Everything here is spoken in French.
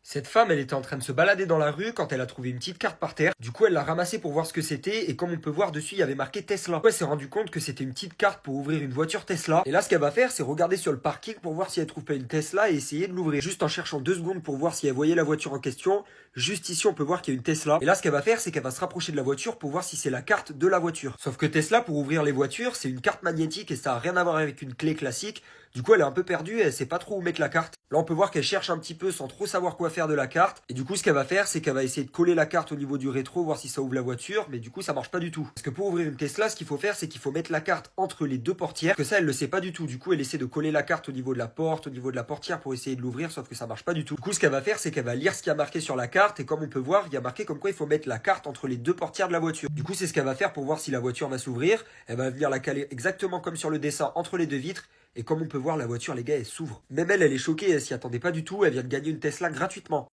Cette femme, elle était en train de se balader dans la rue quand elle a trouvé une petite carte par terre. Du coup, elle l'a ramassée pour voir ce que c'était et comme on peut voir dessus, il y avait marqué Tesla. Du coup, elle s'est rendu compte que c'était une petite carte pour ouvrir une voiture Tesla. Et là, ce qu'elle va faire, c'est regarder sur le parking pour voir si elle trouve pas une Tesla et essayer de l'ouvrir. Juste en cherchant 2 secondes pour voir si elle voyait la voiture en question. Juste ici, on peut voir qu'il y a une Tesla. Et là, ce qu'elle va faire, c'est qu'elle va se rapprocher de la voiture pour voir si c'est la carte de la voiture. Sauf que Tesla, pour ouvrir les voitures, c'est une carte magnétique et ça a rien à voir avec une clé classique. Du coup, elle est un peu perdue et elle sait pas trop où mettre la carte. Là, on peut voir qu'elle cherche un petit peu sans trop savoir quoi faire de la carte. Et du coup, ce qu'elle va faire, c'est qu'elle va essayer de coller la carte au niveau du rétro, voir si ça ouvre la voiture. Mais du coup, ça marche pas du tout. Parce que pour ouvrir une Tesla, ce qu'il faut faire, c'est qu'il faut mettre la carte entre les deux portières. Que ça, elle le sait pas du tout. Du coup, elle essaie de coller la carte au niveau de la porte, au niveau de la portière pour essayer de l'ouvrir, sauf que ça marche pas du tout. Du coup, ce qu'elle va faire, c'est qu'elle va lire ce qu'il y a marqué sur la carte. Et comme on peut voir, il y a marqué comme quoi il faut mettre la carte entre les deux portières de la voiture. Du coup, c'est ce qu'elle va faire pour voir si la voiture va s'ouvrir. Elle va venir la caler exactement comme sur le dessin entre les deux vitres. Et comme on peut voir, la voiture, les gars, elle s'ouvre. Même elle, elle est choquée, elle s'y attendait pas du tout. Elle vient de gagner une Tesla gratuitement.